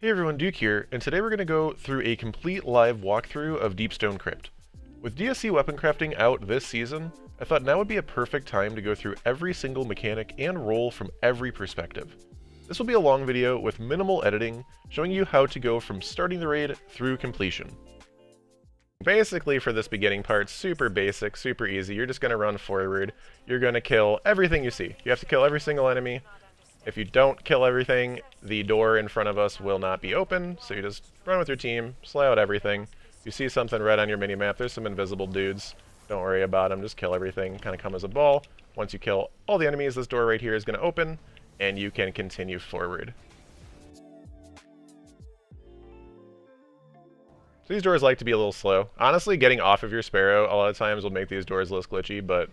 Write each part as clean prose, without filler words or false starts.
Hey everyone, Duke here, and today we're going to go through a complete live walkthrough of Deep Stone Crypt. With DSC weapon crafting out this season, I thought now would be a perfect time to go through every single mechanic and role from every perspective. This will be a long video with minimal editing, showing you how to go from starting the raid through completion. Basically for this beginning part, super basic, super easy. You're just going to run forward, you're going to kill everything you see. You have to kill every single enemy. If you don't kill everything, the door in front of us will not be open, so you just run with your team, slay out everything. If you see something red on your minimap, there's some invisible dudes. Don't worry about them, just kill everything, kind of come as a ball. Once you kill all the enemies, this door right here is going to open, and you can continue forward. So these doors like to be a little slow. Honestly, getting off of your Sparrow a lot of times will make these doors less glitchy, but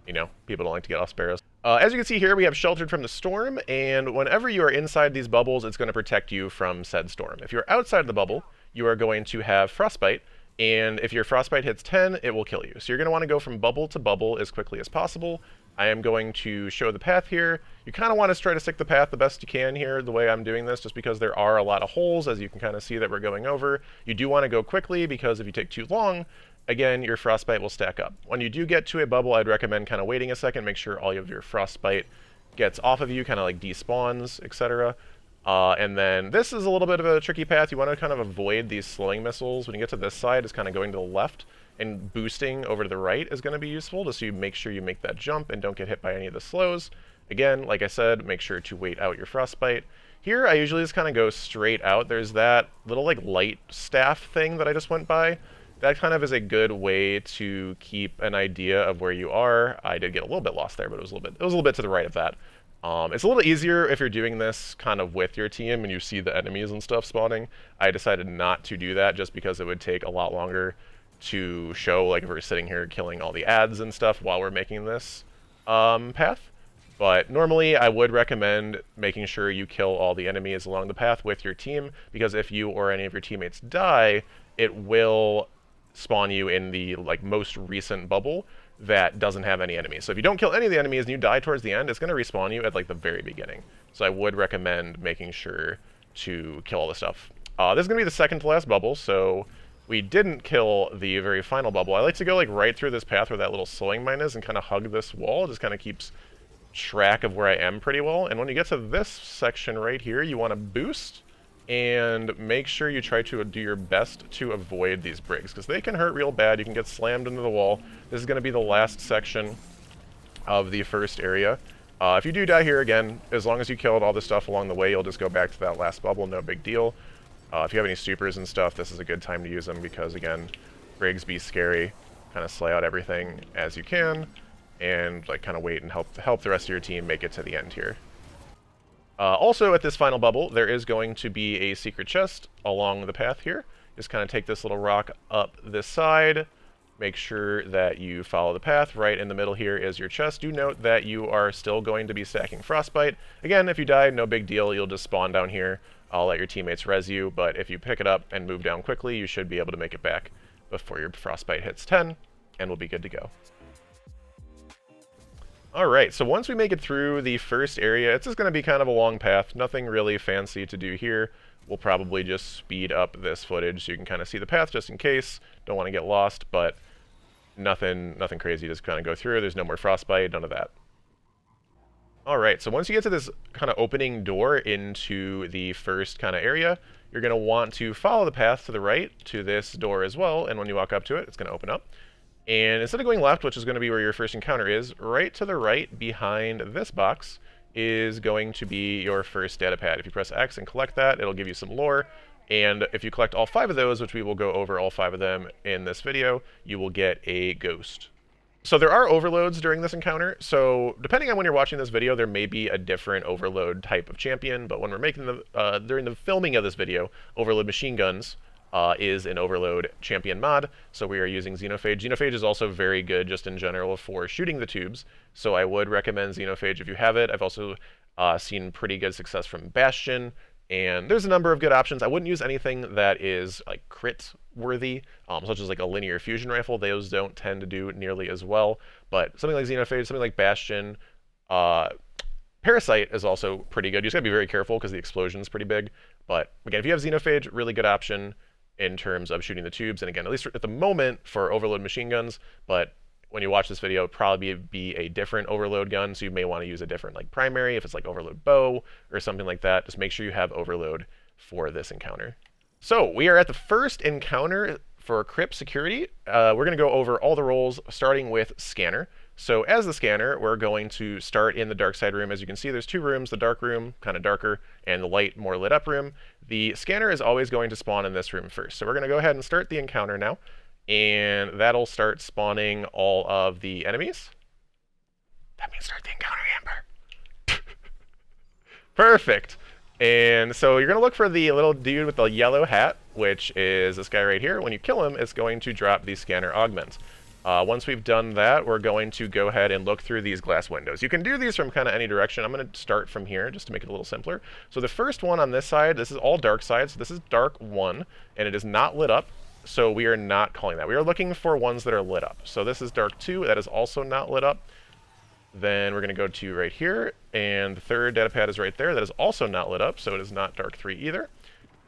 you know, people don't like to get off Sparrows. As you can see here, we have Sheltered from the Storm, and whenever you are inside these bubbles, it's going to protect you from said storm. If you're outside the bubble, you are going to have Frostbite, and if your Frostbite hits 10, it will kill you. So you're going to want to go from bubble to bubble as quickly as possible. I am going to show the path here. You kind of want to try to stick the path the best you can here, the way I'm doing this, just because there are a lot of holes, as you can kind of see that we're going over. You do want to go quickly, because if you take too long, again, your Frostbite will stack up. When you do get to a bubble, I'd recommend kind of waiting a second, make sure all of your Frostbite gets off of you, kind of like despawns, etc. And then this is a little bit of a tricky path. You want to kind of avoid these slowing missiles. When you get to this side, it's kind of going to the left, and boosting over to the right is going to be useful, just so you make sure you make that jump and don't get hit by any of the slows. Again, like I said, make sure to wait out your Frostbite. Here, I usually just kind of go straight out. There's that little like light staff thing that I just went by. That kind of is a good way to keep an idea of where you are. I did get a little bit lost there, but it was a little bit to the right of that. It's a little easier if you're doing this kind of with your team and you see the enemies and stuff spawning. I decided not to do that just because it would take a lot longer to show, like if we're sitting here killing all the ads and stuff while we're making this path. But normally I would recommend making sure you kill all the enemies along the path with your team, because if you or any of your teammates die, it will spawn you in the like most recent bubble that doesn't have any enemies. So if you don't kill any of the enemies and you die towards the end, it's going to respawn you at like the very beginning. So I would recommend making sure to kill all the stuff. This is going to be the second to last bubble, so we didn't kill the very final bubble. I like to go like right through this path where that little slowing mine is and kind of hug this wall. It just kind of keeps track of where I am pretty well. And when you get to this section right here, you want to boost and make sure you try to do your best to avoid these brigs, because they can hurt real bad. You can get slammed into the wall. This is going to be the last section of the first area. If you do die here again, as long as you killed all the stuff along the way, you'll just go back to that last bubble, no big deal. If you have any supers and stuff, this is a good time to use them, because again, brigs be scary. Kind of slay out everything as you can, and like kind of wait and help the rest of your team make it to the end here. Also, at this final bubble, there is going to be a secret chest along the path here. Just kind of take this little rock up this side. Make sure that you follow the path. Right in the middle here is your chest. Do note that you are still going to be stacking Frostbite. Again, if you die, no big deal. You'll just spawn down here. I'll let your teammates res you, but if you pick it up and move down quickly, you should be able to make it back before your Frostbite hits 10, and we'll be good to go. Alright, so once we make it through the first area, it's just going to be kind of a long path. Nothing really fancy to do here. We'll probably just speed up this footage so you can kind of see the path just in case. Don't want to get lost, but nothing crazy. Just kind of go through. There's no more Frostbite, none of that. Alright, so once you get to this kind of opening door into the first kind of area, you're going to want to follow the path to the right to this door as well, and when you walk up to it, it's going to open up. And instead of going left, which is going to be where your first encounter is, right to the right behind this box is going to be your first datapad. If you press X and collect that, it'll give you some lore. And if you collect all 5 of those, which we will go over all 5 of them in this video, you will get a ghost. So there are overloads during this encounter. So depending on when you're watching this video, there may be a different overload type of champion. But when we're making the, during the filming of this video, overload machine guns is an overload champion mod, so we are using Xenophage. Xenophage is also very good just in general for shooting the tubes, so I would recommend Xenophage if you have it. I've also seen pretty good success from Bastion, and there's a number of good options. I wouldn't use anything that is like crit worthy, such as like a linear fusion rifle. Those don't tend to do nearly as well, but something like Xenophage, something like Bastion, Parasite is also pretty good. You just gotta be very careful because the explosion's pretty big. But again, if you have Xenophage, really good option in terms of shooting the tubes. And again, at least at the moment for overload machine guns, but when you watch this video, it'll probably be a different overload gun, so you may want to use a different like primary if it's like overload bow or something like that. Just make sure you have overload for this encounter. So we are at the first encounter for Crypt security. We're going to go over all the roles starting with scanner. So as the scanner, we're going to start in the dark side room. As you can see, there's two rooms, the dark room, kind of darker, and the light, more lit up room. The scanner is always going to spawn in this room first. So we're going to go ahead and start the encounter now, and that'll start spawning all of the enemies. That means start the encounter, Amber. Perfect. And so you're going to look for the little dude with the yellow hat, which is this guy right here. When you kill him, it's going to drop the scanner augment. Once we've done that, we're going to go ahead and look through these glass windows. You can do these from kind of any direction. I'm going to start from here just to make it a little simpler. So the first one on this side, this is all dark side. So this is dark 1, and it is not lit up. So we are not calling that. We are looking for ones that are lit up. So this is dark 2. That is also not lit up. Then we're going to go to right here, and the third data pad is right there. That is also not lit up, so it is not dark 3 either.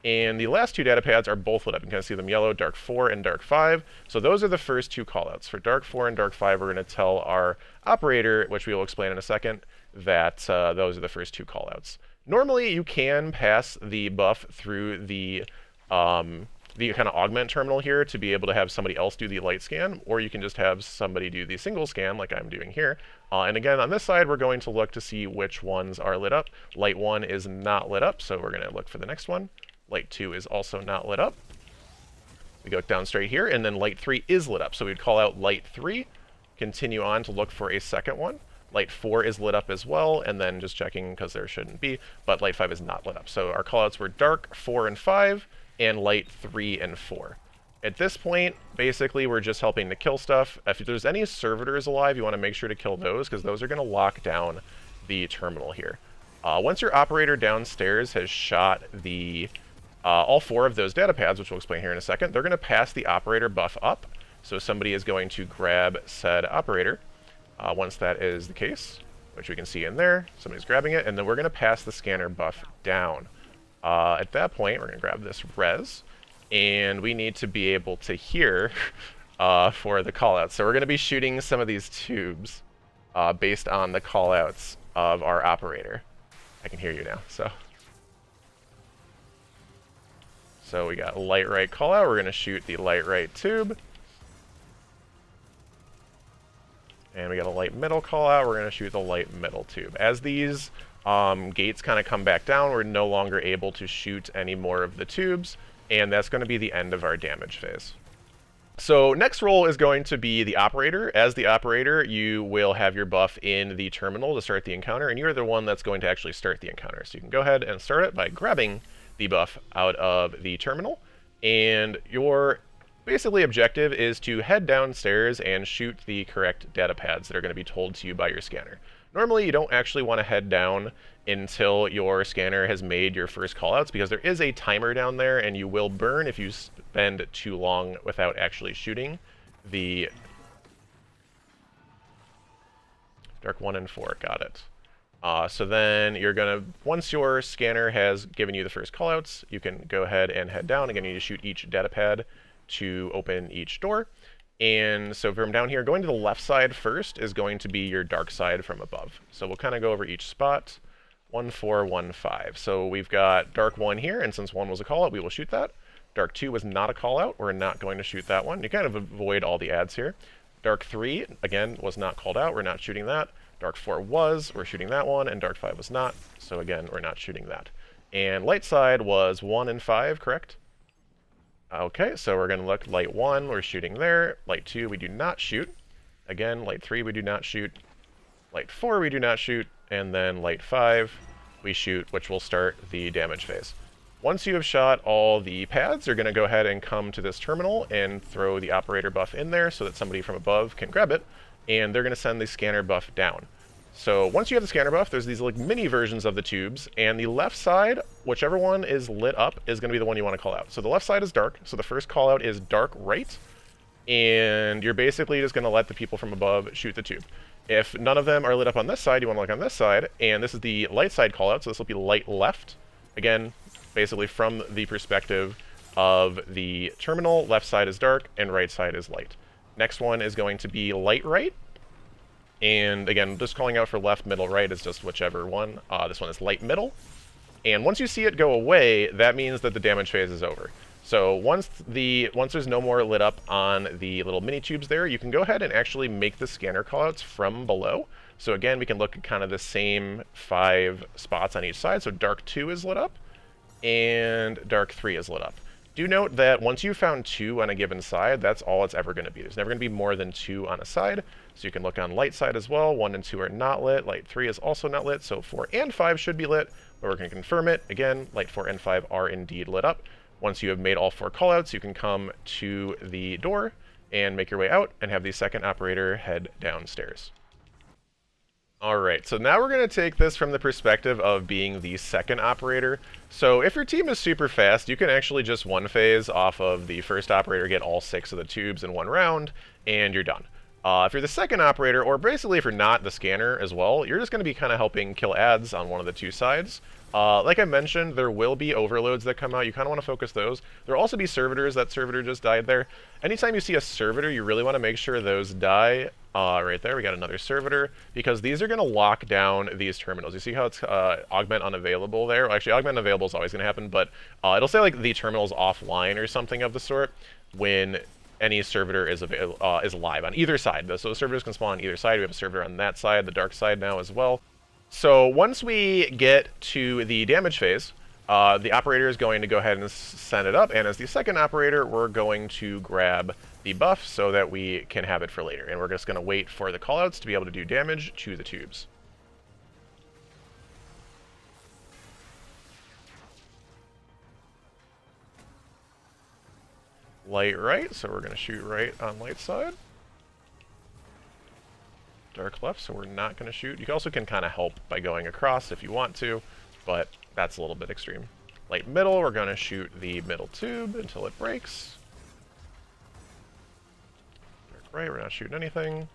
And the last two data pads are both lit up. You can kind of see them yellow, dark 4 and dark 5. So those are the first two callouts. For dark 4 and dark 5, we're going to tell our operator, which we will explain in a second, that those are the first two callouts. Normally, you can pass the buff through the kind of augment terminal here to be able to have somebody else do the light scan, or you can just have somebody do the single scan like I'm doing here. And again, on this side, we're going to look to see which ones are lit up. Light 1 is not lit up, so we're going to look for the next one. Light 2 is also not lit up. We go down straight here, and then light 3 is lit up. So we'd call out light 3, continue on to look for a second one. Light 4 is lit up as well, and then just checking because there shouldn't be, but light 5 is not lit up. So our callouts were dark 4 and 5, and light 3 and 4. At this point, basically, we're just helping to kill stuff. If there's any servitors alive, you want to make sure to kill those, because those are going to lock down the terminal here. Once your operator downstairs has shot the all 4 of those data pads, which we'll explain here in a second, they're going to pass the operator buff up. So somebody is going to grab said operator. Once that is the case, which we can see in there, somebody's grabbing it, and then we're going to pass the scanner buff down. At that point, we're going to grab this res, and we need to be able to hear for the callouts. So we're going to be shooting some of these tubes based on the callouts of our operator. I can hear you now, So we got light right callout. We're going to shoot the light right tube. And we got a light middle callout. We're going to shoot the light middle tube. As these gates kind of come back down, we're no longer able to shoot any more of the tubes. And that's going to be the end of our damage phase. So next role is going to be the operator. As the operator, you will have your buff in the terminal to start the encounter. And you're the one that's going to actually start the encounter. So you can go ahead and start it by grabbing the buff out of the terminal, and your basically objective is to head downstairs and shoot the correct data pads that are going to be told to you by your scanner. Normally, you don't actually want to head down until your scanner has made your first callouts, because there is a timer down there, and you will burn if you spend too long without actually shooting the dark 1 and 4. Got it. So then you're going to, once your scanner has given you the first callouts, you can go ahead and head down. Again, you need to shoot each data pad to open each door. And so from down here, going to the left side first is going to be your dark side from above. So we'll kind of go over each spot. 1, 4, 1, 5. So we've got dark 1 here, and since 1 was a callout, we will shoot that. Dark 2 was not a callout. We're not going to shoot that one. You kind of avoid all the ads here. Dark 3, again, was not called out. We're not shooting that. Dark 4 was, we're shooting that one, and Dark 5 was not, so again, we're not shooting that. And light side was 1 and 5, correct? Okay, so we're going to look light 1, we're shooting there. Light 2, we do not shoot. Again, light 3, we do not shoot. Light 4, we do not shoot. And then light 5, we shoot, which will start the damage phase. Once you have shot all the pads, you're going to go ahead and come to this terminal and throw the operator buff in there so that somebody from above can grab it. And they're going to send the scanner buff down. So once you have the scanner buff, there's these like mini versions of the tubes, and the left side, whichever one is lit up, is going to be the one you want to call out. So the left side is dark, so the first call out is dark right, and you're basically just going to let the people from above shoot the tube. If none of them are lit up on this side, you want to look on this side, and this is the light side callout, so this will be light left. Again, basically from the perspective of the terminal, left side is dark and right side is light. Next one is going to be light right, and again, just calling out for left, middle, right is just whichever one. This one is light middle. And once you see it go away, that means that the damage phase is over. So once there's no more lit up on the little mini tubes there, you can go ahead and actually make the scanner callouts from below. So again, we can look at kind of the same 5 spots on each side. So dark 2 is lit up, and dark 3 is lit up. Do note that once you found 2 on a given side, that's all it's ever going to be. There's never going to be more than 2 on a side. So you can look on light side as well. 1 and 2 are not lit. Light 3 is also not lit. So 4 and 5 should be lit, but we're going to confirm it. Again, light 4 and 5 are indeed lit up. Once you have made all 4 callouts, you can come to the door and make your way out and have the second operator head downstairs. Alright, so now we're going to take this from the perspective of being the second operator. So if your team is super fast, you can actually just one phase off of the first operator, get all 6 of the tubes in one round, and you're done. If you're the second operator, or basically if you're not the scanner as well, you're just going to be kind of helping kill ads on one of the 2 sides. Like I mentioned, there will be overloads that come out. You kind of want to focus those. There will also be servitors. That servitor just died there. Anytime you see a servitor, you really want to make sure those die. Right there, we got another servitor, because these are going to lock down these terminals. You see how it's augment unavailable there? Well, actually, augment unavailable is always going to happen, but it'll say like the terminal's offline or something of the sort when any servitor is live on either side. So servitors can spawn on either side. We have a servitor on that side, the dark side now as well. So once we get to the damage phase, the operator is going to go ahead and send it up, and as the second operator, we're going to grab the buff so that we can have it for later. And we're just going to wait for the callouts to be able to do damage to the tubes. Light right, so we're going to shoot right on light side. Dark left, so we're not going to shoot. You also can kind of help by going across if you want to, but that's a little bit extreme. Light middle, we're going to shoot the middle tube until it breaks. Dark right, we're not shooting anything.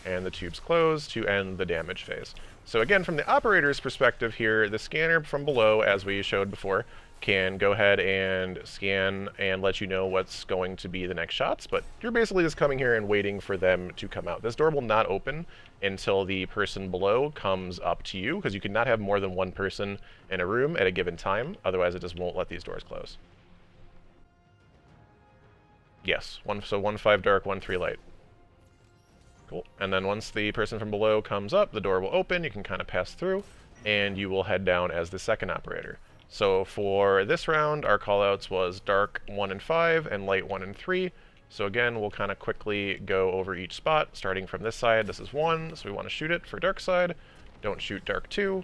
And the tube's closed to end the damage phase. So again, from the operator's perspective here, the scanner from below, as we showed before, can go ahead and scan and let you know what's going to be the next shots, but you're basically just coming here and waiting for them to come out. This door will not open until the person below comes up to you, because you cannot have more than 1 person in a room at a given time, otherwise it just won't let these doors close. Yes, 1 5 dark, 1 3 light. Cool. And then once the person from below comes up, the door will open, you can kind of pass through, and you will head down as the second operator. So for this round, our callouts was dark 1 and 5 and light 1 and 3. So again, we'll kind of quickly go over each spot, starting from this side. This is 1, so we want to shoot it for dark side. Don't shoot dark 2,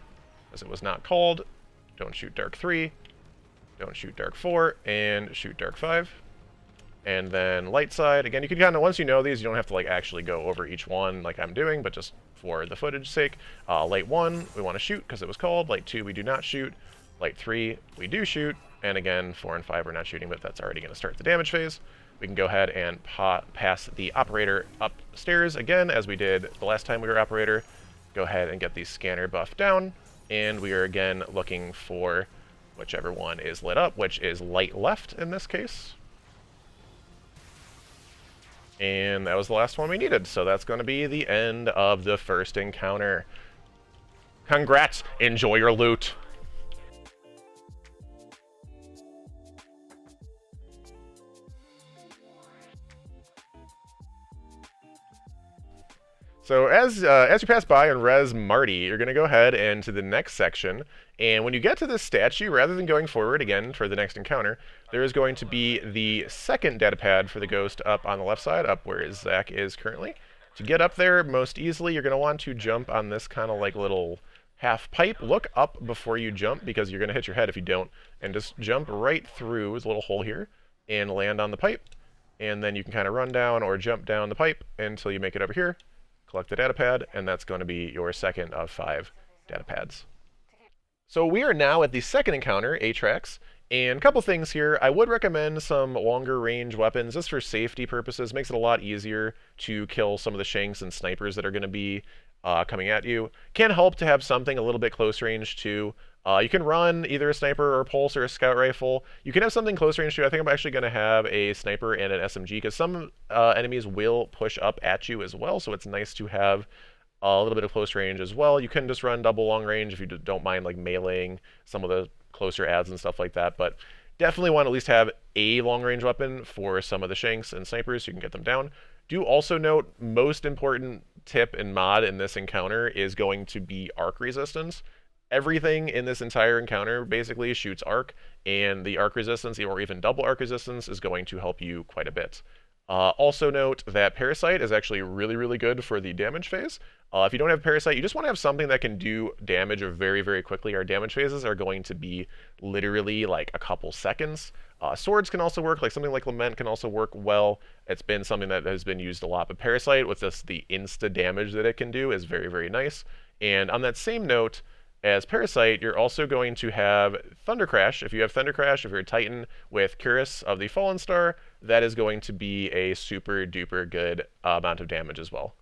as it was not called. Don't shoot dark 3. Don't shoot dark 4, and shoot dark 5. And then light side, again, you can kind of, once you know these, you don't have to like actually go over each one like I'm doing, but just for the footage sake. Light 1, we want to shoot because it was called. Light 2, we do not shoot. Light 3, we do shoot, and again, 4 and 5 we're not shooting, but that's already going to start the damage phase. We can go ahead and pass the operator upstairs again, as we did the last time we were operator. Go ahead and get the scanner buff down, and we are again looking for whichever one is lit up, which is light left in this case. And that was the last one we needed, so that's going to be the end of the first encounter. Congrats! Enjoy your loot! So as you pass by and res Marty, you're going to go ahead and to the next section, and when you get to this statue, rather than going forward again for the next encounter, there is going to be the second datapad for the ghost up on the left side, up where Zach is currently. To get up there most easily, you're going to want to jump on this kind of like little half pipe. Look up before you jump, because you're going to hit your head if you don't, and just jump right through this little hole here and land on the pipe, and then you can kind of run down or jump down the pipe until you make it over here. Collect the datapad, and that's going to be your second of 5 datapads. So we are now at the second encounter, Atraks, and a couple things here. I would recommend some longer range weapons just for safety purposes. Makes it a lot easier to kill some of the shanks and snipers that are going to be coming at you. Can help to have something a little bit close range too. You can run either a sniper or a pulse or a scout rifle. You can have something close range too. I think I'm actually going to have a sniper and an SMG because some enemies will push up at you as well, so it's nice to have a little bit of close range as well. You can just run double long range if you don't mind like meleeing some of the closer adds and stuff like that, but definitely want to at least have a long range weapon for some of the shanks and snipers so you can get them down. Do also note, most important tip and mod in this encounter is going to be arc resistance. Everything in this entire encounter basically shoots arc, and the arc resistance or even double arc resistance is going to help you quite a bit. Also note that Parasite is actually really, really good for the damage phase. If you don't have Parasite, you just want to have something that can do damage very, very quickly. Our damage phases are going to be literally like a couple seconds. Swords can also work, like something like Lament can also work well. It's been something that has been used a lot, but Parasite with this, the insta damage that it can do is very, very nice. And on that same note, as Parasite, you're also going to have Thunder Crash. If you have Thunder Crash, if you're a Titan with Curus of the Fallen Star, that is going to be a super duper good amount of damage as well.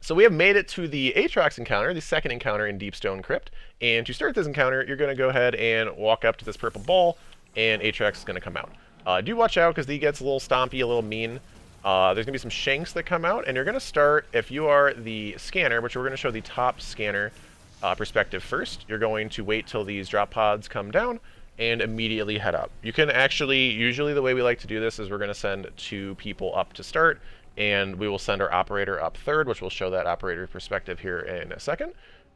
So we have made it to the Atraks encounter, the second encounter in Deep Stone Crypt. And to start this encounter, you're going to go ahead and walk up to this purple ball, and Atraks is going to come out. Do watch out because he gets a little stompy, a little mean. There's going to be some shanks that come out, and you're going to start, if you are the scanner, which we're going to show the top scanner perspective first, you're going to wait till these drop pods come down and immediately head up. You can actually, usually the way we like to do this is we're going to send 2 people up to start, and we will send our operator up third, which will show that operator perspective here in a second.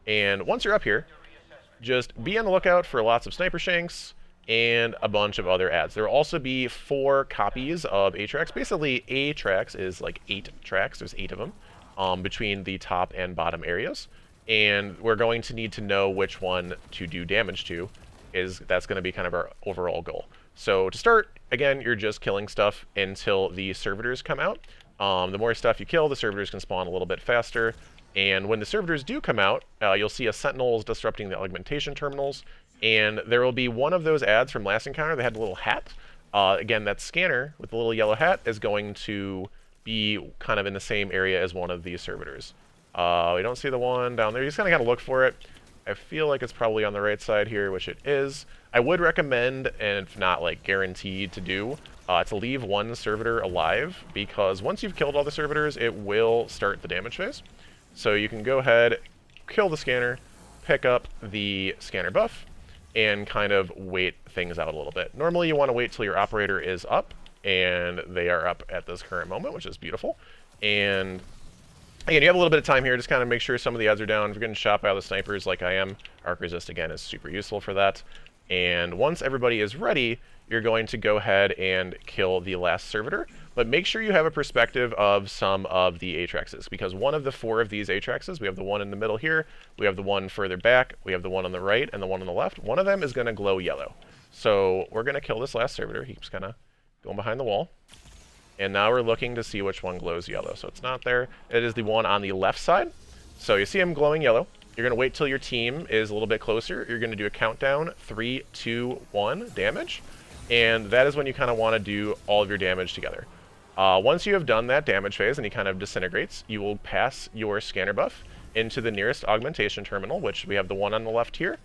And once you're up here, just be on the lookout for lots of sniper shanks and a bunch of other ads. There will also be 4 copies of Atraks. Basically, Atraks is like 8 tracks. There's 8 of them between the top and bottom areas. And we're going to need to know which one to do damage to. That's going to be kind of our overall goal. So to start, again, you're just killing stuff until the servitors come out. The more stuff you kill, the servitors can spawn a little bit faster. And when the servitors do come out, you'll see a sentinel is disrupting the augmentation terminals. And there will be one of those ads from last encounter that had a little hat. Again, that scanner with the little yellow hat is going to be kind of in the same area as one of these servitors. We don't see the one down there. You just kind of got to look for it. I feel like it's probably on the right side here, which it is. I would recommend, and if not like guaranteed to do, to leave one servitor alive, because once you've killed all the servitors, it will start the damage phase. So you can go ahead, kill the scanner, pick up the scanner buff, and kind of wait things out a little bit. Normally you want to wait till your operator is up, and they are up at this current moment, which is beautiful. And again, you have a little bit of time here, just kind of make sure some of the ads are down. If you're getting shot by all the snipers like I am, Arc Resist, again, is super useful for that. And once everybody is ready, you're going to go ahead and kill the last servitor. But make sure you have a perspective of some of the Atrakses, because one of the 4 of these Atrakses, we have the one in the middle here, we have the one further back, we have the one on the right, and the one on the left. One of them is going to glow yellow. So we're going to kill this last servitor. He keeps kind of going behind the wall. And now we're looking to see which one glows yellow. So it's not there. It is the one on the left side. So you see him glowing yellow. You're going to wait till your team is a little bit closer. You're going to do a countdown, 3, 2, 1, damage. And that is when you kind of want to do all of your damage together. Once you have done that damage phase and he kind of disintegrates, you will pass your scanner buff into the nearest augmentation terminal, which we have the one on the left here.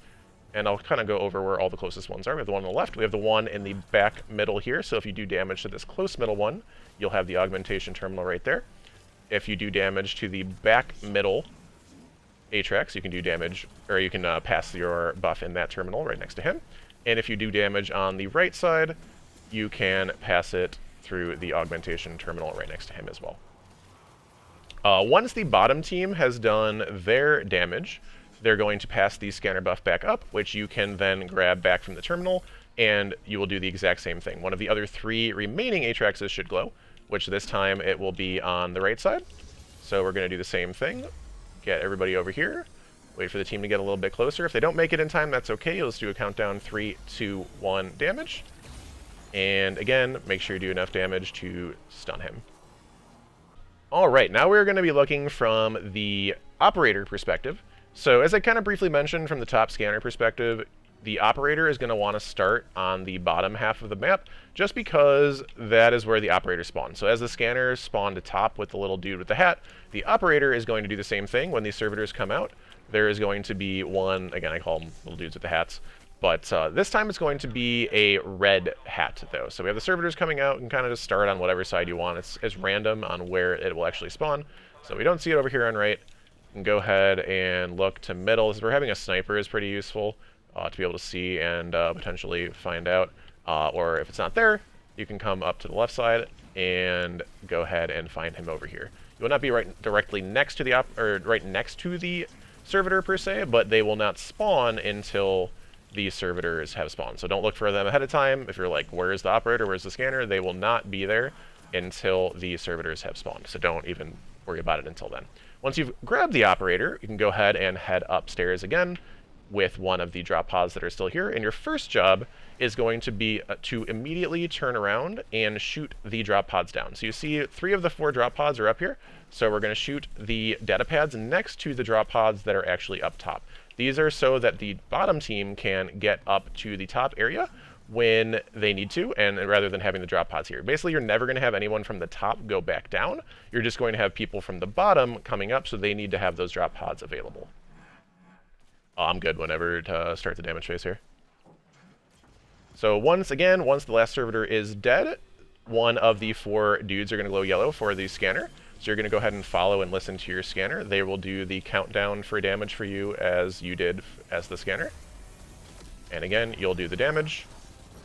And I'll kind of go over where all the closest ones are. We have the one on the left. We have the one in the back middle here. So if you do damage to this close middle one, you'll have the augmentation terminal right there. If you do damage to the back middle Atraks, you can do damage, or you can pass your buff in that terminal right next to him. And if you do damage on the right side, you can pass it through the augmentation terminal right next to him as well. Once the bottom team has done their damage, they're going to pass the scanner buff back up, which you can then grab back from the terminal, and you will do the exact same thing. One of the other 3 remaining Atrakses should glow, which this time it will be on the right side. So we're going to do the same thing. Get everybody over here. Wait for the team to get a little bit closer. If they don't make it in time, that's okay. Let's do a countdown, 3, 2, 1, damage. And again, make sure you do enough damage to stun him. All right, now we're going to be looking from the operator perspective. So as I kind of briefly mentioned from the top scanner perspective, the operator is going to want to start on the bottom half of the map just because that is where the operator spawns. So as the scanners spawn to top with the little dude with the hat, the operator is going to do the same thing when these servitors come out. There is going to be one, again I call them little dudes with the hats, but this time it's going to be a red hat though. So we have the servitors coming out and kind of just start on whatever side you want. It's random on where it will actually spawn. So we don't see it over here on right. And go ahead and look to middle. As we're having a sniper is pretty useful to be able to see and potentially find out. Or if it's not there, you can come up to the left side and go ahead and find him over here. You will not be directly next to the right next to the servitor per se, but they will not spawn until the servitors have spawned. So don't look for them ahead of time. If you're like, where's the operator, where's the scanner, they will not be there until the servitors have spawned. So don't even worry about it until then. Once you've grabbed the operator, you can go ahead and head upstairs again with one of the drop pods that are still here. And your first job is going to be to immediately turn around and shoot the drop pods down. So you see 3 of the 4 drop pods are up here. So we're going to shoot the datapads next to the drop pods that are actually up top. These are so that the bottom team can get up to the top area when they need to, and rather than having the drop pods here. Basically, you're never going to have anyone from the top go back down. You're just going to have people from the bottom coming up, so they need to have those drop pods available. I'm good whenever to start the damage phase here. So once the last servitor is dead, one of the 4 dudes are going to glow yellow for the scanner. So you're going to go ahead and follow and listen to your scanner. They will do the countdown for damage for you as you did as the scanner. And again, you'll do the damage,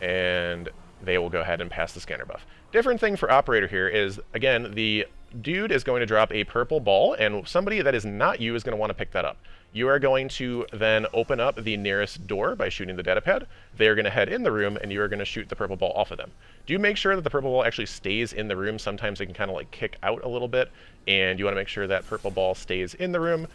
and they will go ahead and pass the scanner buff. Different thing for operator here is, again, the dude is going to drop a purple ball, and somebody that is not you is going to want to pick that up. You are going to then open up the nearest door by shooting the datapad. They are going to head in the room, and you are going to shoot the purple ball off of them. Do make sure that the purple ball actually stays in the room. Sometimes it can kind of like kick out a little bit, and you want to make sure that purple ball stays in the room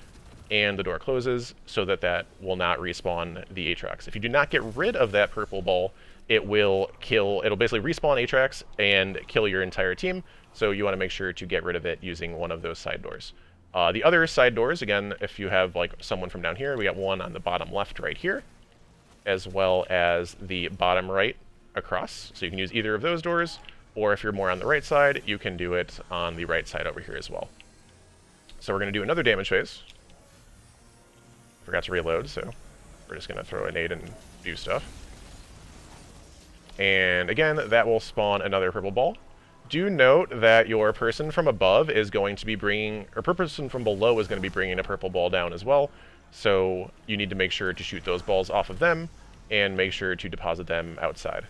and the door closes so that that will not respawn the Atraks. If you do not get rid of that purple ball, it'll basically respawn Atraks and kill your entire team, so you want to make sure to get rid of it using one of those side doors. The other side doors, again, if you have like someone from down here, we got one on the bottom left right here, as well as the bottom right across, so you can use either of those doors, or if you're more on the right side, you can do it on the right side over here as well. So we're going to do another damage phase. Forgot to reload, so we're just going to throw a nade and do stuff. And again, that will spawn another purple ball. Do note that your person from above is going to be bringing, or person from below is going to be bringing a purple ball down as well. So you need to make sure to shoot those balls off of them and make sure to deposit them outside.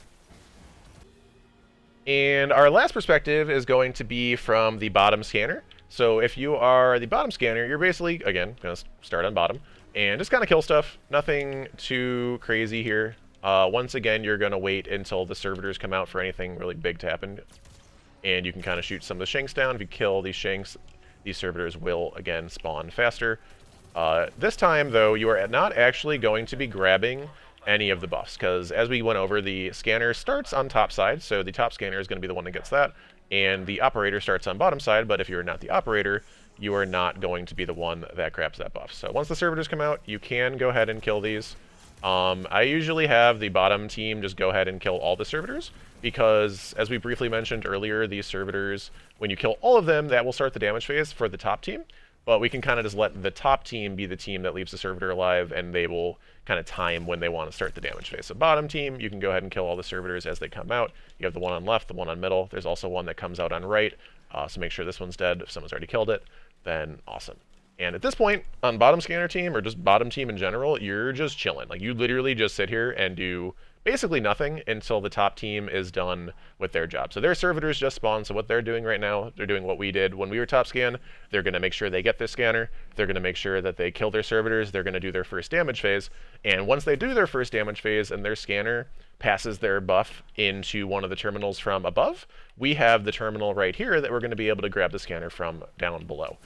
And our last perspective is going to be from the bottom scanner. So if you are the bottom scanner, you're basically, again, going to start on bottom and just kind of kill stuff. Nothing too crazy here. Once again, you're going to wait until the servitors come out for anything really big to happen. And you can kind of shoot some of the shanks down. If you kill these shanks, these servitors will, again, spawn faster. This time, though, you are not actually going to be grabbing any of the buffs, because as we went over, the scanner starts on top side, so the top scanner is going to be the one that gets that, and the operator starts on bottom side, but if you're not the operator, you are not going to be the one that grabs that buff. So once the servitors come out, you can go ahead and kill these. I usually have the bottom team just go ahead and kill all the servitors, because as we briefly mentioned earlier, these servitors, when you kill all of them, that will start the damage phase for the top team. But we can kind of just let the top team be the team that leaves the servitor alive, and they will kind of time when they want to start the damage phase. So bottom team, you can go ahead and kill all the servitors as they come out. You have the one on left, the one on middle. There's also one that comes out on right, so make sure this one's dead. If someone's already killed it, then awesome. And at this point, on bottom scanner team, or just bottom team in general, you're just chilling. Like, you literally just sit here and do basically nothing until the top team is done with their job. So their servitors just spawned, so what they're doing right now, they're doing what we did when we were top scan. They're going to make sure they get this scanner. They're going to make sure that they kill their servitors. They're going to do their first damage phase. And once they do their first damage phase and their scanner passes their buff into one of the terminals from above, we have the terminal right here that we're going to be able to grab the scanner from down below.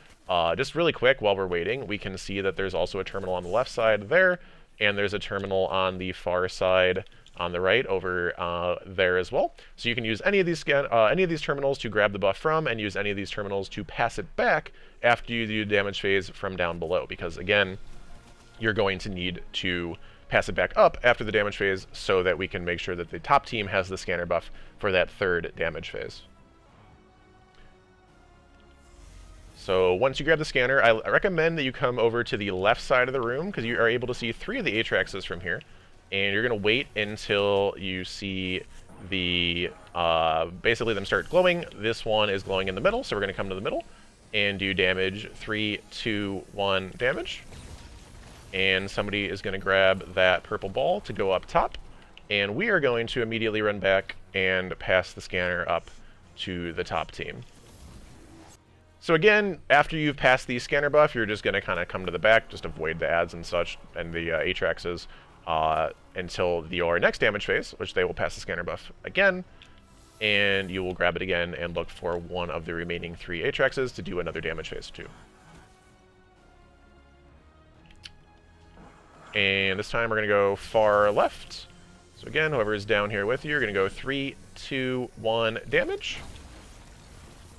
Just really quick, while we're waiting, we can see that there's also a terminal on the left side there, and there's a terminal on the far side on the right over there as well. So you can use any of these terminals to grab the buff from, and use any of these terminals to pass it back after you do damage phase from down below. Because again, you're going to need to pass it back up after the damage phase so that we can make sure that the top team has the scanner buff for that third damage phase. So once you grab the scanner, I recommend that you come over to the left side of the room because you are able to see 3 of the Atrakses from here. And you're going to wait until you see the, basically them start glowing. This one is glowing in the middle, so we're going to come to the middle and do damage, 3, 2, 1 damage. And somebody is going to grab that purple ball to go up top. And we are going to immediately run back and pass the scanner up to the top team. So again, after you've passed the scanner buff, you're just going to kind of come to the back, just avoid the ads and such, and the Atrakses, until your next damage phase, which they will pass the scanner buff again, and you will grab it again and look for one of the remaining 3 Atrakses to do another damage phase too. And this time we're going to go far left. So again, whoever is down here with you, you're going to go 3, 2, 1 damage.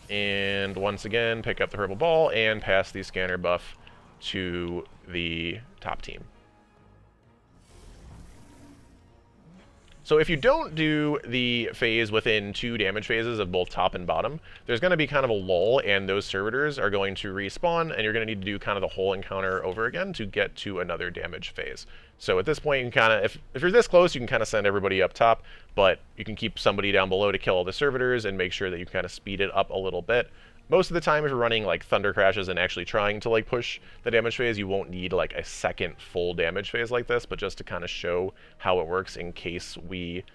And once again, pick up the purple ball and pass the scanner buff to the top team. So if you don't do the phase within 2 damage phases of both top and bottom, there's going to be kind of a lull, and those servitors are going to respawn, and you're going to need to do kind of the whole encounter over again to get to another damage phase. So at this point, you can kind of, if you're this close, you can kind of send everybody up top, but you can keep somebody down below to kill all the servitors and make sure that you kind of speed it up a little bit. Most of the time, if you're running like Thunder Crashes and actually trying to like push the damage phase, you won't need like a second full damage phase like this, but just to kind of show how it works in case we,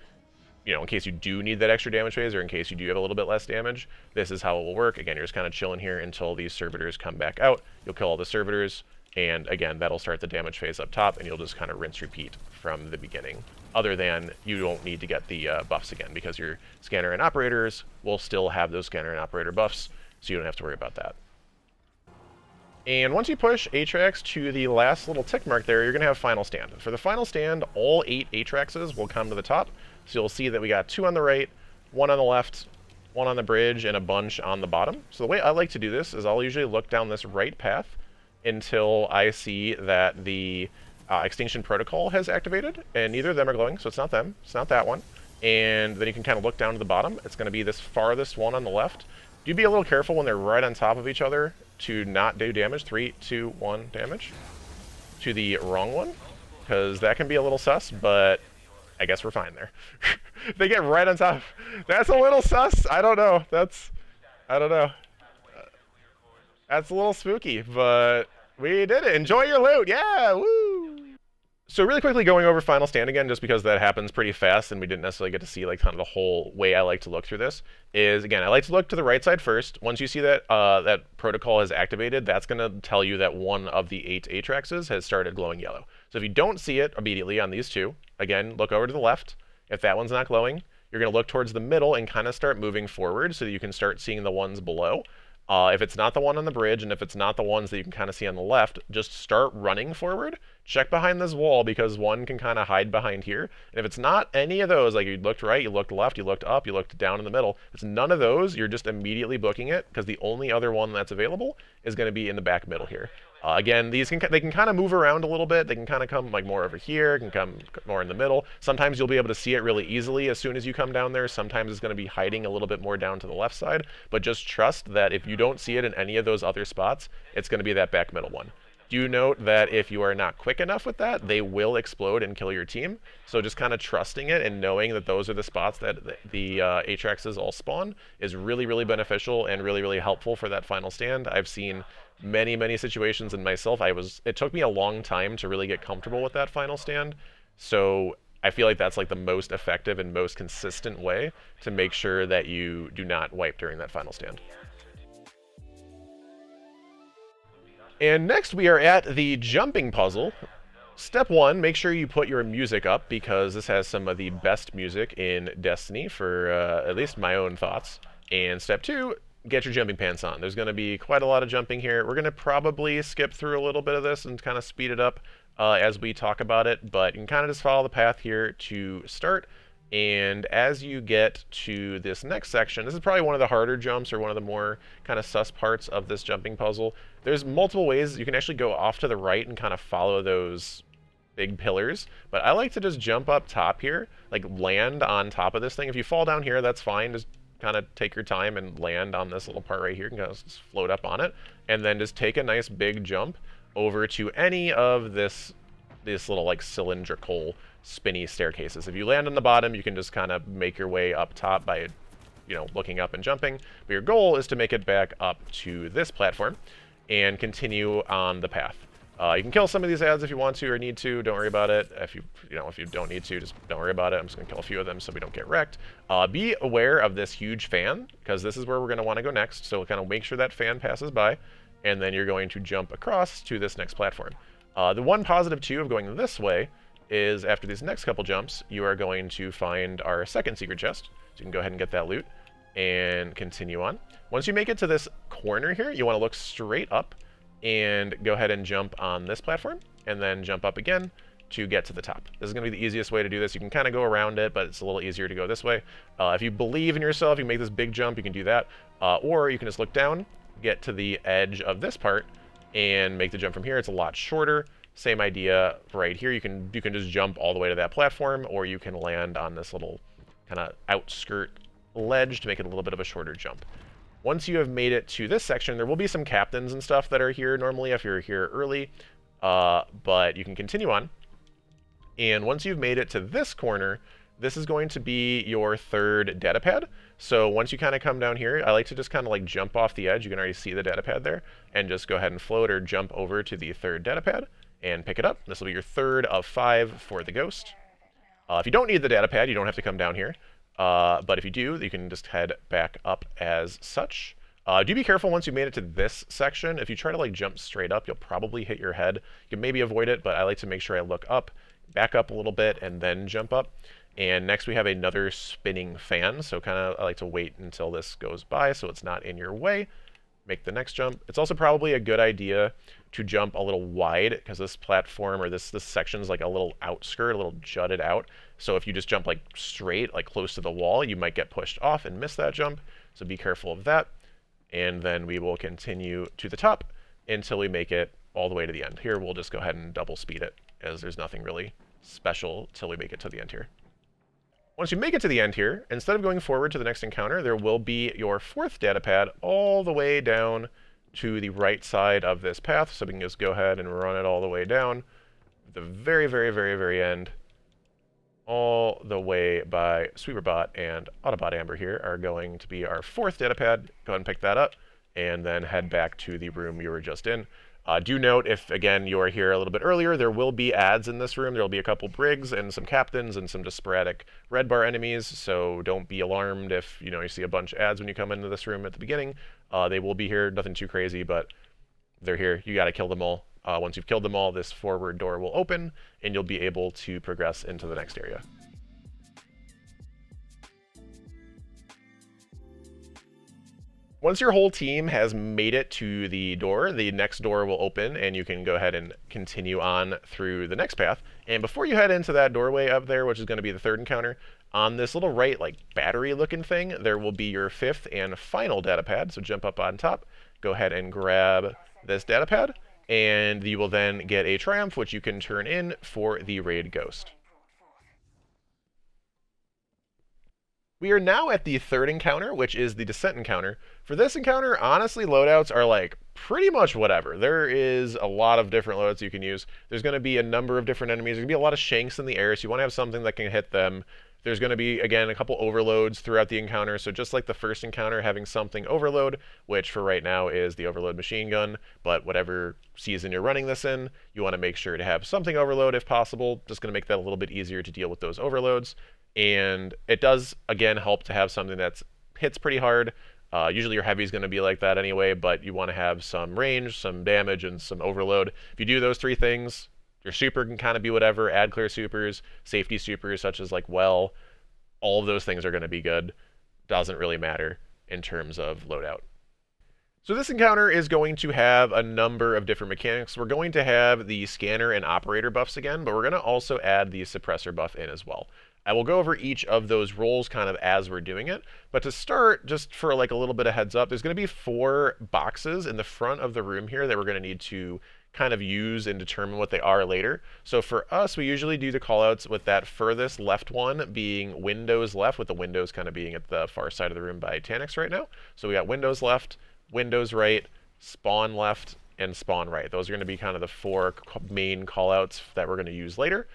in case you do need that extra damage phase or in case you do have a little bit less damage, this is how it will work. Again, you're just kind of chilling here until these servitors come back out. You'll kill all the servitors, and again, that'll start the damage phase up top, and you'll just kind of rinse repeat from the beginning. Other than you don't need to get the buffs again, because your scanner and operators will still have those scanner and operator buffs, so you don't have to worry about that. And once you push Atraks to the last little tick mark there, you're going to have Final Stand. For the Final Stand, all 8 Atrakses will come to the top. So you'll see that we got 2 on the right, 1 on the left, 1 on the bridge, and a bunch on the bottom. So the way I like to do this is I'll usually look down this right path until I see that the Extinction Protocol has activated, and neither of them are glowing, so it's not them, it's not that one. And then you can kind of look down to the bottom. It's going to be this farthest one on the left. Do be a little careful when they're right on top of each other to not do damage. 3, 2, 1 damage to the wrong one, because that can be a little sus, but I guess we're fine there. They get right on top. That's a little sus. I don't know. I don't know. That's a little spooky, but we did it. Enjoy your loot. Yeah, woo! So really quickly going over Final Stand again, just because that happens pretty fast and we didn't necessarily get to see like kind of the whole way I like to look through this, is again, I like to look to the right side first. Once you see that that protocol has activated, that's going to tell you that one of the 8 Atrakses has started glowing yellow. So if you don't see it immediately on these 2, again, look over to the left. If that one's not glowing, you're going to look towards the middle and kind of start moving forward so that you can start seeing the ones below. If it's not the one on the bridge, and if it's not the ones that you can kind of see on the left, just start running forward. Check behind this wall, because one can kind of hide behind here. And if it's not any of those, like you looked right, you looked left, you looked up, you looked down in the middle, if it's none of those, you're just immediately booking it, because the only other one that's available is going to be in the back middle here. Again, they can kind of move around a little bit. They can kind of come like more over here, can come more in the middle. Sometimes you'll be able to see it really easily as soon as you come down there. Sometimes it's going to be hiding a little bit more down to the left side. But just trust that if you don't see it in any of those other spots, it's going to be that back middle one. Do note that if you are not quick enough with that, they will explode and kill your team. So just kind of trusting it and knowing that those are the spots that the Atrakses all spawn is really, really beneficial and really, really helpful for that Final Stand. I've seen many situations in myself. It took me a long time to really get comfortable with that Final Stand. So I feel like that's like the most effective and most consistent way to make sure that you do not wipe during that Final Stand. And next we are at the jumping puzzle. Step 1, make sure you put your music up, because this has some of the best music in Destiny for at least my own thoughts. And step 2, get your jumping pants on. There's going to be quite a lot of jumping here. We're going to probably skip through a little bit of this and kind of speed it up as we talk about it, but you can kind of just follow the path here to start. And as you get to this next section, this is probably one of the harder jumps or one of the more kind of sus parts of this jumping puzzle. There's multiple ways you can actually go off to the right and kind of follow those big pillars, but I like to just jump up top here, like land on top of this thing. If you fall down here, that's fine. Just kind of take your time and land on this little part right here. You can kind of just float up on it, and then just take a nice big jump over to any of this little like cylindrical spinny staircases. If you land on the bottom, you can just kind of make your way up top by, you know, looking up and jumping. But your goal is to make it back up to this platform and continue on the path. You can kill some of these ads if you want to or need to. Don't worry about it. If you don't need to, just don't worry about it. I'm just gonna kill a few of them so we don't get wrecked. Be aware of this huge fan, because this is where we're gonna want to go next. So kind of make sure that fan passes by, and then you're going to jump across to this next platform. The one positive too of going this way is after these next couple jumps, you are going to find our second secret chest. So you can go ahead and get that loot and continue on. Once you make it to this corner here, you want to look straight up and go ahead and jump on this platform, and then jump up again to get to the top. This is going to be the easiest way to do this. You can kind of go around it, but it's a little easier to go this way. If you believe in yourself, you make this big jump, you can do that. Or you can just look down, get to the edge of this part, and make the jump from here. It's a lot shorter. Same idea right here. You can just jump all the way to that platform, or you can land on this little kind of outskirt ledge to make it a little bit of a shorter jump. Once you have made it to this section, there will be some captains and stuff that are here normally if you're here early, but you can continue on. And once you've made it to this corner, this is going to be your third datapad. So once you kind of come down here, I like to just kind of like jump off the edge. You can already see the datapad there, and just go ahead and float or jump over to the third datapad and pick it up. This will be your third of 5 for the ghost. If you don't need the datapad, you don't have to come down here. But if you do, you can just head back up as such. Do be careful once you made it to this section. If you try to like jump straight up, you'll probably hit your head. You can maybe avoid it, but I like to make sure I look up, back up a little bit, and then jump up. And next we have another spinning fan. So kind of I like to wait until this goes by so it's not in your way. Make the next jump. It's also probably a good idea to jump a little wide, because this platform or this section is like a little outskirt, a little jutted out. So if you just jump like straight, like close to the wall, you might get pushed off and miss that jump. So be careful of that. And then we will continue to the top until we make it all the way to the end. Here we'll just go ahead and double speed it, as there's nothing really special till we make it to the end here. Once you make it to the end here, instead of going forward to the next encounter, there will be your fourth datapad all the way down to the right side of this path. So we can just go ahead and run it all the way down. The very, very, very, very end, all the way by Sweeperbot and Autobot Amber here are going to be our fourth datapad. Go ahead and pick that up, and then head back to the room you were just in. Do note, if, again, you are here a little bit earlier, there will be ads in this room. There will be a couple brigs and some captains and some just sporadic red bar enemies, so don't be alarmed if, you know, you see a bunch of ads when you come into this room at the beginning. They will be here, nothing too crazy, but they're here. You got to kill them all. Once you've killed them all, this forward door will open, and you'll be able to progress into the next area. Once your whole team has made it to the door, the next door will open, and you can go ahead and continue on through the next path. And before you head into that doorway up there, which is going to be the third encounter, on this little right, like battery-looking thing, there will be your fifth and final datapad. So jump up on top, go ahead and grab this datapad, and you will then get a triumph, which you can turn in for the raid ghost. We are now at the third encounter, which is the descent encounter. For this encounter, honestly, loadouts are like pretty much whatever. There is a lot of different loadouts you can use. There's going to be a number of different enemies. There's going to be a lot of shanks in the air, so you want to have something that can hit them. There's going to be, again, a couple overloads throughout the encounter. So just like the first encounter, having something overload, which for right now is the overload machine gun, but whatever season you're running this in, you want to make sure to have something overload if possible. Just going to make that a little bit easier to deal with those overloads. And it does, again, help to have something that hits pretty hard. Usually your heavy is going to be like that anyway, but you want to have some range, some damage, and some overload. If you do those three things, your super can kind of be whatever. Add clear supers, safety supers such as like well, all of those things are going to be good. Doesn't really matter in terms of loadout. So this encounter is going to have a number of different mechanics. We're going to have the scanner and operator buffs again, but we're going to also add the suppressor buff in as well. I will go over each of those roles kind of as we're doing it. But to start, just for like a little bit of heads up, there's going to be 4 boxes in the front of the room here that we're going to need to kind of use and determine what they are later. So for us, we usually do the callouts with that furthest left one being windows left, with the windows kind of being at the far side of the room by Taniks right now. So we got windows left, windows right, spawn left, and spawn right. Those are going to be kind of the 4 main callouts that we're going to use later.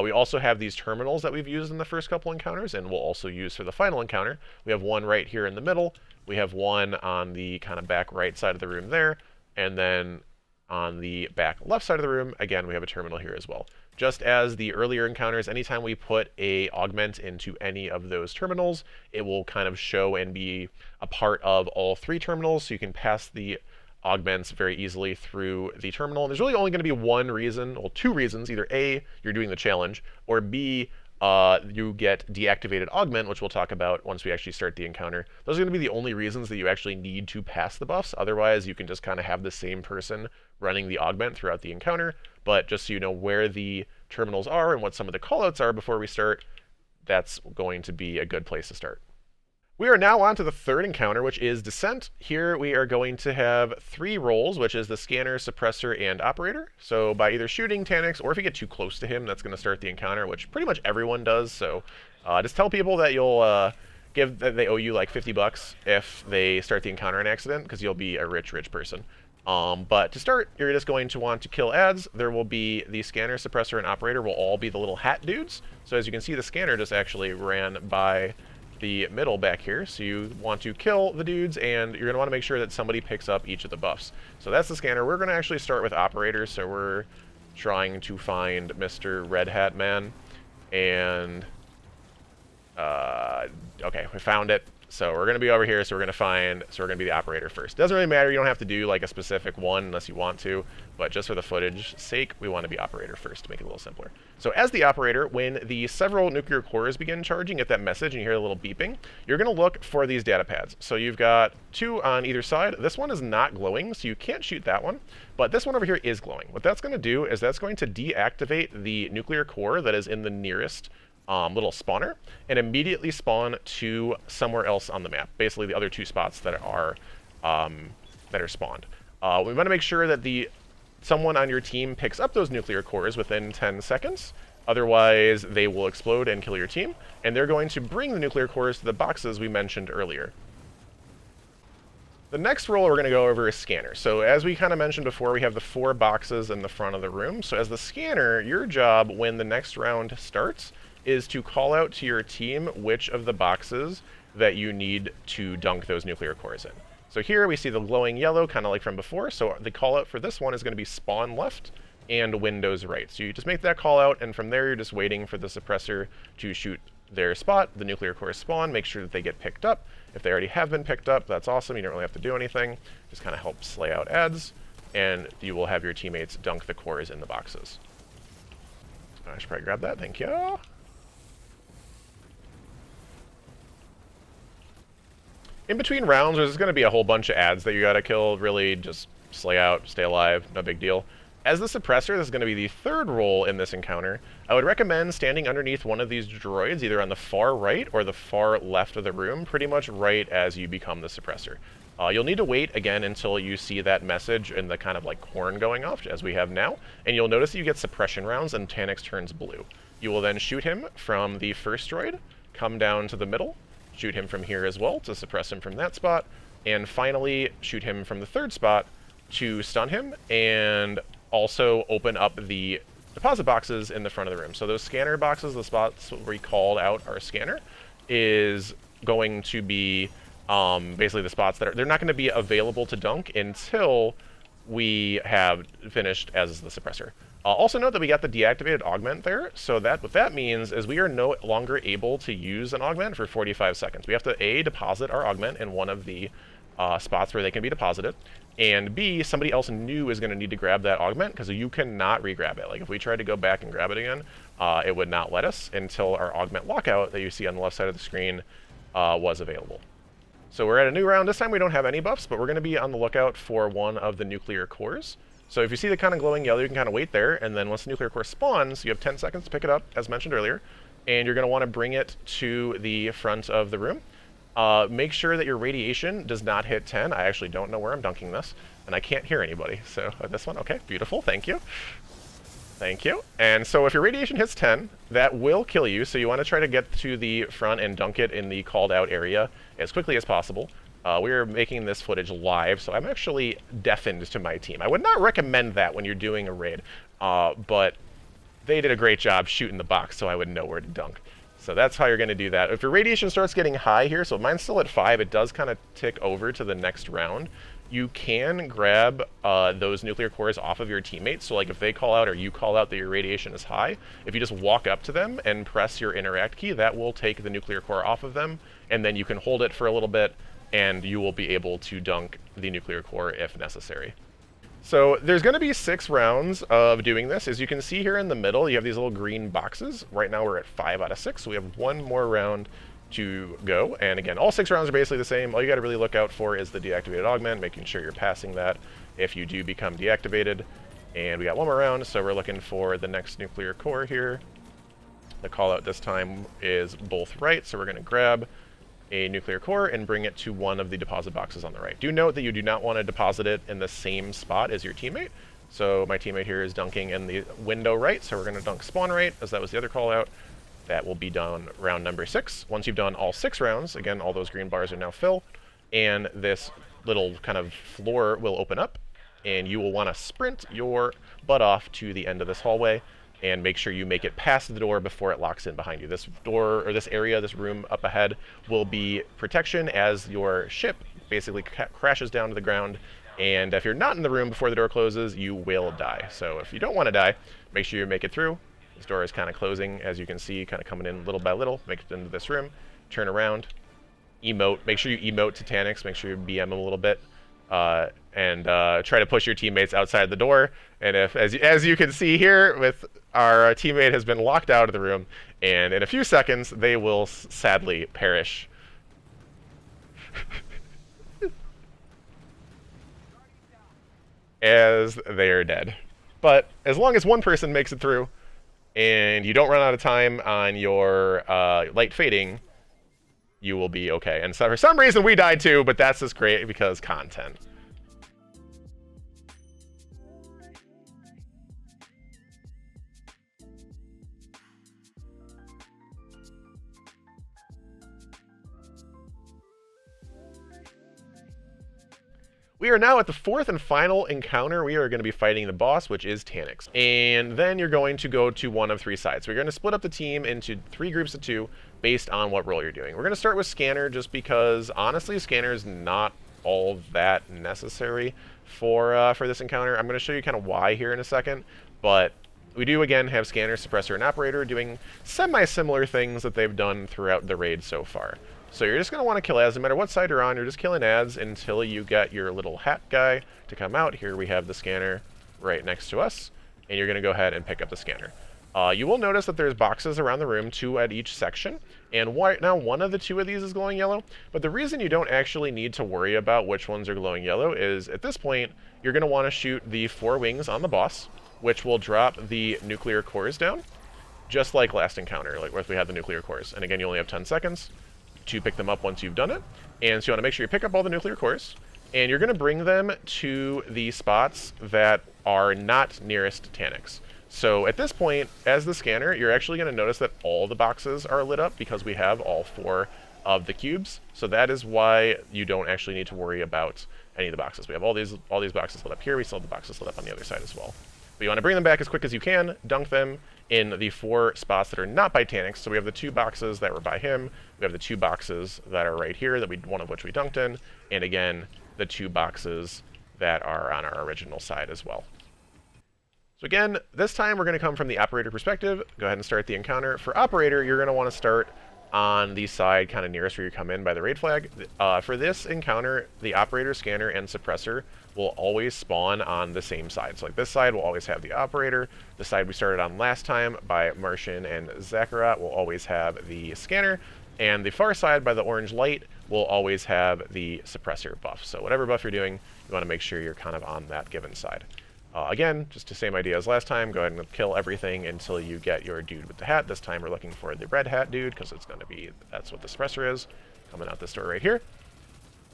We also have these terminals that we've used in the first couple encounters and we'll also use for the final encounter. We have one right here in the middle. We have one on the kind of back right side of the room there. And then on the back left side of the room, again, we have a terminal here as well. Just as the earlier encounters, anytime we put a augment into any of those terminals, it will kind of show and be a part of all 3 terminals, so you can pass the augments very easily through the terminal. And there's really only going to be one reason, well, 2 reasons. Either A, you're doing the challenge, or B, you get deactivated augment, which we'll talk about once we actually start the encounter. Those are going to be the only reasons that you actually need to pass the buffs. Otherwise, you can just kind of have the same person running the augment throughout the encounter. But just so you know where the terminals are and what some of the callouts are before we start, that's going to be a good place to start. We are now on to the 3rd encounter, which is Descent. Here we are going to have 3 roles, which is the Scanner, Suppressor, and Operator. So by either shooting Taniks, or if you get too close to him, that's going to start the encounter, which pretty much everyone does. So just tell people that you'll that they owe you like $50 if they start the encounter in accident, because you'll be a rich person. But to start, you're just going to want to kill ads. There will be the Scanner, Suppressor, and Operator will all be the little hat dudes. So as you can see, the Scanner just actually ran by the middle back here, so you want to kill the dudes and you're going to want to make sure that somebody picks up each of the buffs. So that's the Scanner. We're going to actually start with Operators, so we're trying to find Mr. Red Hat Man, and okay, we found it. So we're going to be over here, so we're going to be the Operator first. Doesn't really matter, you don't have to do like a specific one unless you want to, but just for the footage sake, we want to be Operator first to make it a little simpler. So as the Operator, when the several nuclear cores begin charging, get that message and you hear a little beeping, you're going to look for these data pads. So you've got 2 on either side. This one is not glowing, so you can't shoot that one, but this one over here is glowing. What that's going to do is that's going to deactivate the nuclear core that is in the nearest little spawner and immediately spawn to somewhere else on the map, basically the other 2 spots that are spawned. We want to make sure that someone on your team picks up those nuclear cores within 10 seconds, otherwise they will explode and kill your team, and they're going to bring the nuclear cores to the boxes we mentioned earlier. The next role we're going to go over is Scanner. So as we kind of mentioned before, we have the 4 boxes in the front of the room. So as the Scanner, your job when the next round starts is to call out to your team which of the boxes that you need to dunk those nuclear cores in. So here we see the glowing yellow, kind of like from before. So the call out for this one is going to be spawn left and windows right. So you just make that call out, and from there you're just waiting for the suppressor to shoot their spot. The nuclear cores spawn, make sure that they get picked up. If they already have been picked up, that's awesome. You don't really have to do anything. Just kind of helps slay out ads, and you will have your teammates dunk the cores in the boxes. I should probably grab that, thank you. In between rounds, there's going to be a whole bunch of ads that you got to kill. Really, just slay out, stay alive, no big deal. As the Suppressor, this is going to be the 3rd role in this encounter. I would recommend standing underneath one of these droids, either on the far right or the far left of the room, pretty much right as you become the Suppressor. You'll need to wait, again, until you see that message and the kind of like horn going off, as we have now, and you'll notice that you get suppression rounds and Taniks turns blue. You will then shoot him from the first droid, come down to the middle, shoot him from here as well to suppress him from that spot, and finally shoot him from the 3rd spot to stun him, and also open up the deposit boxes in the front of the room. So those Scanner boxes, the spots where we called out our Scanner, is going to be basically the spots that they're not going to be available to dunk until we have finished as the Suppressor. Also note that we got the deactivated augment there, so that what that means is we are no longer able to use an augment for 45 seconds. We have to A, deposit our augment in one of the spots where they can be deposited, and B, somebody else new is going to need to grab that augment, because you cannot re-grab it. Like if we tried to go back and grab it again, it would not let us until our augment lockout that you see on the left side of the screen was available. So we're at a new round. This time we don't have any buffs, but we're going to be on the lookout for one of the nuclear cores. So if you see the kind of glowing yellow, you can kind of wait there, and then once the nuclear core spawns, you have 10 seconds to pick it up, as mentioned earlier. and you're going to want to bring it to the front of the room. Make sure that your radiation does not hit 10. I actually don't know where I'm dunking this, and I can't hear anybody. So this one, okay, beautiful, thank you. Thank you. And so if your radiation hits 10, that will kill you, so you want to try to get to the front and dunk it in the called out area as quickly as possible. We are making this footage live, so I'm actually deafened to my team. I would not recommend that when you're doing a raid, but they did a great job shooting the box, so I would know where to dunk. So that's how you're going to do that. If your radiation starts getting high here, so mine's still at 5, it does kind of tick over to the next round. You can grab those nuclear cores off of your teammates. So like if they call out or you call out that your radiation is high, if you just walk up to them and press your interact key, that will take the nuclear core off of them, and then you can hold it for a little bit, and you will be able to dunk the nuclear core if necessary. So there's going to be 6 rounds of doing this. As you can see here in the middle, you have these little green boxes. Right now we're at 5 out of 6, so we have 1 more round to go. And again, all 6 rounds are basically the same. All you got to really look out for is the deactivated augment, making sure you're passing that if you do become deactivated. And we got 1 more round, so we're looking for the next nuclear core here. The call out this time is both right, so we're going to grab a nuclear core and bring it to one of the deposit boxes on the right. Do note that you do not want to deposit it in the same spot as your teammate. So my teammate here is dunking in the window right, so we're going to dunk spawn right, as that was the other call out. That will be done round number 6. Once you've done all 6 rounds, again, all those green bars are now filled, and this little kind of floor will open up, and you will want to sprint your butt off to the end of this hallway, and make sure you make it past the door before it locks in behind you. This door, or this area, this room up ahead, will be protection as your ship basically crashes down to the ground, and if you're not in the room before the door closes, you will die. So if you don't want to die, make sure you make it through. This door is kind of closing, as you can see, kind of coming in little by little. Make it into this room, turn around, emote. Make sure you emote to Taniks, make sure you BM them a little bit, and try to push your teammates outside the door. And if, as you can see here, with our teammate has been locked out of the room, and in a few seconds, they will sadly perish. As they are dead. But as long as one person makes it through, and you don't run out of time on your light fading, you will be okay. And so for some reason we died too, but that's just great because content. We are now at the 4th and final encounter. We are going to be fighting the boss, which is Taniks. And then you're going to go to one of 3 sides. We're going to split up the team into 3 groups of 2 based on what role you're doing. We're going to start with Scanner just because, honestly, Scanner is not all that necessary for this encounter. I'm going to show you kind of why here in a second, but we do, again, have Scanner, Suppressor, and Operator doing semi-similar things that they've done throughout the raid so far. So you're just going to want to kill ads no matter what side you're on. You're just killing ads until you get your little hat guy to come out. Here we have the scanner right next to us, and you're going to go ahead and pick up the scanner. You will notice that there's boxes around the room, 2 at each section, and right now one of the 2 of these is glowing yellow, but the reason you don't actually need to worry about which ones are glowing yellow is at this point you're going to want to shoot the 4 wings on the boss, which will drop the nuclear cores down, just like last encounter, like where we had the nuclear cores. And again, you only have 10 seconds to pick them up once you've done it. And so you want to make sure you pick up all the nuclear cores, and you're going to bring them to the spots that are not nearest Taniks. So at this point, as the scanner, you're actually going to notice that all the boxes are lit up because we have all 4 of the cubes. So that is why you don't actually need to worry about any of the boxes. We have all these boxes lit up here. We still have the boxes lit up on the other side as well. But you want to bring them back as quick as you can, dunk them in the 4 spots that are not by Taniks. So we have the 2 boxes that were by him. We have the 2 boxes that are right here, one of which we dunked in. And again, the 2 boxes that are on our original side as well. So again, this time we're going to come from the operator perspective. Go ahead and start the encounter. For operator, you're going to want to start on the side kind of nearest where you come in by the raid flag. For this encounter, the operator, scanner, and suppressor will always spawn on the same side. So like this side will always have the operator. The side we started on last time by Martian and Zakarat will always have the scanner. And the far side by the orange light will always have the suppressor buff. So whatever buff you're doing, you want to make sure you're kind of on that given side. Again, just the same idea as last time. Go ahead and kill everything until you get your dude with the hat. This time we're looking for the red hat dude, because it's going to be, that's what the suppressor is, coming out this door right here.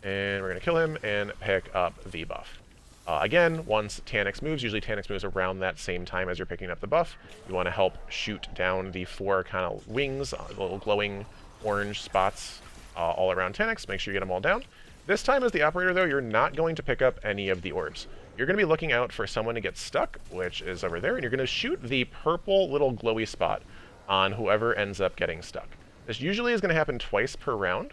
And we're going to kill him and pick up the buff. Again, once Taniks moves, usually Taniks moves around that same time as you're picking up the buff. You want to help shoot down the 4 kind of wings, little glowing orange spots all around Taniks. Make sure you get them all down. This time as the operator, though, you're not going to pick up any of the orbs. You're going to be looking out for someone to get stuck, which is over there, and you're going to shoot the purple little glowy spot on whoever ends up getting stuck. This usually is going to happen twice per round,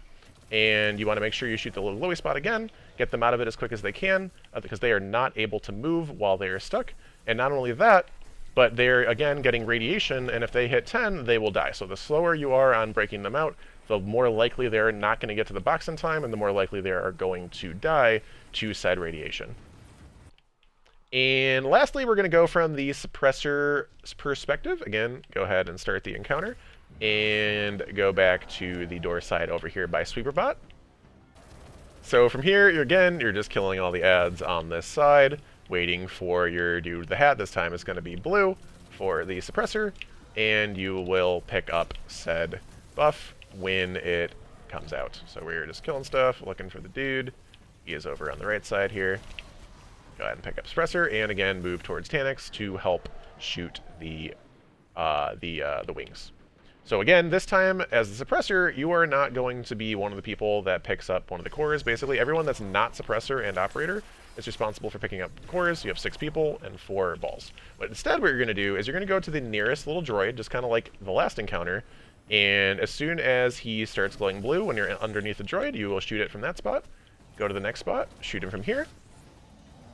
and you want to make sure you shoot the little glowy spot again, get them out of it as quick as they can, because they are not able to move while they are stuck. And not only that, but they're, again, getting radiation, and if they hit 10, they will die. So the slower you are on breaking them out, the more likely they're not going to get to the box in time, and the more likely they are going to die to said radiation. And lastly, we're going to go from the suppressor perspective. Again, go ahead and start the encounter, and go back to the door side over here by Sweeperbot. So from here, you're just killing all the ads on this side, waiting for your dude with the hat. This time it's going to be blue for the suppressor, and you will pick up said buff when it comes out. So we're just killing stuff, looking for the dude. He is over on the right side here. Go ahead and pick up suppressor, and again move towards Taniks to help shoot the wings. So again, this time as the suppressor, you are not going to be one of the people that picks up one of the cores. Basically, everyone that's not suppressor and operator is responsible for picking up cores. You have 6 people and 4 balls. But instead, what you're going to do is you're going to go to the nearest little droid, just kind of like the last encounter. And as soon as he starts glowing blue, when you're underneath the droid, you will shoot it from that spot. Go to the next spot, shoot him from here.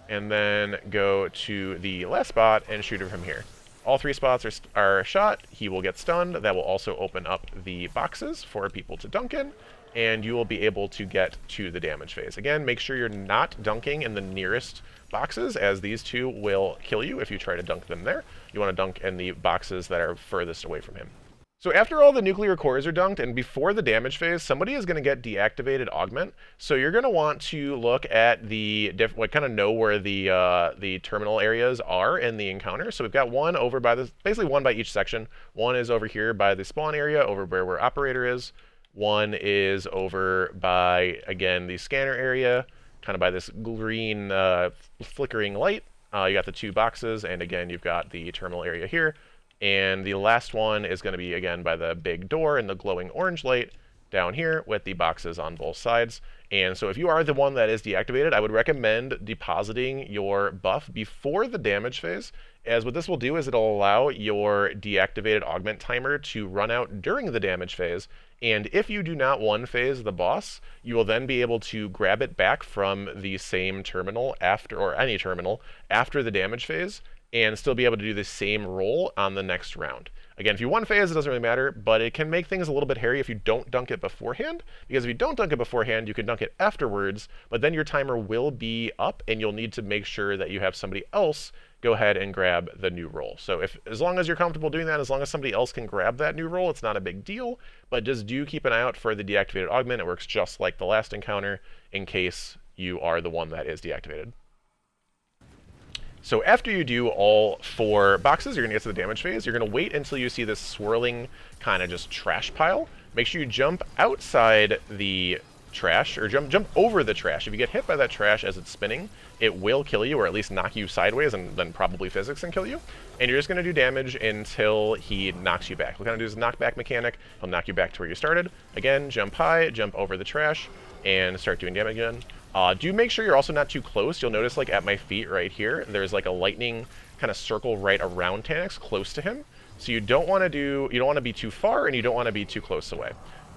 And then go to the last spot and shoot him from here. All 3 spots are shot. He will get stunned. That will also open up the boxes for people to dunk in, and you will be able to get to the damage phase. Again, make sure you're not dunking in the nearest boxes, as these 2 will kill you if you try to dunk them there. You want to dunk in the boxes that are furthest away from him. So after all the nuclear cores are dunked and before the damage phase, somebody is going to get deactivated Augment. So you're going to want to look at kind of know where the terminal areas are in the encounter. So we've got one over by basically one by each section. One is over here by the spawn area, over where operator is. One is over by, again, the scanner area, kind of by this green flickering light. You got the 2 boxes, and again, you've got the terminal area here. And the last one is going to be, again, by the big door and the glowing orange light down here with the boxes on both sides. And so if you are the one that is deactivated, I would recommend depositing your buff before the damage phase, as what this will do is it'll allow your deactivated Augment timer to run out during the damage phase. And if you do not one-phase the boss, you will then be able to grab it back from the same terminal or any terminal after the damage phase, and still be able to do the same role on the next round. Again, if you one-phase, it doesn't really matter, but it can make things a little bit hairy if you don't dunk it beforehand, because if you don't dunk it beforehand, you can dunk it afterwards, but then your timer will be up, and you'll need to make sure that you have somebody else go ahead and grab the new role. So as long as you're comfortable doing that, as long as somebody else can grab that new role, it's not a big deal, but just do keep an eye out for the deactivated Augment. It works just like the last encounter in case you are the one that is deactivated. So after you do all 4 boxes, you're going to get to the damage phase. You're going to wait until you see this swirling kind of just trash pile. Make sure you jump outside the trash, or jump over the trash. If you get hit by that trash as it's spinning, it will kill you, or at least knock you sideways, and then probably physics and kill you. And you're just going to do damage until he knocks you back. We're going to do this knockback mechanic. He'll knock you back to where you started. Again, jump high, jump over the trash, and start doing damage again. Do make sure you're also not too close. You'll notice, like, at my feet right here, there's like a lightning kind of circle right around Taniks, close to him. So you don't want to be too far, and you don't want to be too close away.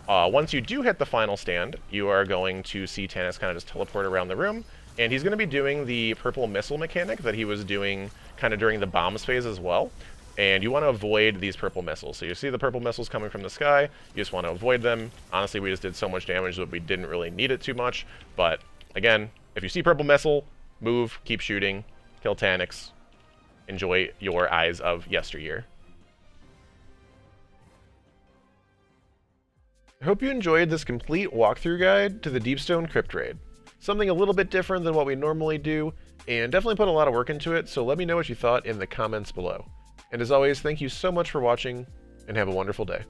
Once you do hit the final stand, you are going to see Taniks kind of just teleport around the room, and he's going to be doing the purple missile mechanic that he was doing kind of during the bombs phase as well. And you want to avoid these purple missiles. So you see the purple missiles coming from the sky, you just want to avoid them. Honestly, we just did so much damage that we didn't really need it too much, but again, if you see purple missile, move, keep shooting, kill Taniks, enjoy your eyes of yesteryear. I hope you enjoyed this complete walkthrough guide to the Deep Stone Crypt raid. Something a little bit different than what we normally do, and definitely put a lot of work into it, so let me know what you thought in the comments below. And as always, thank you so much for watching, and have a wonderful day.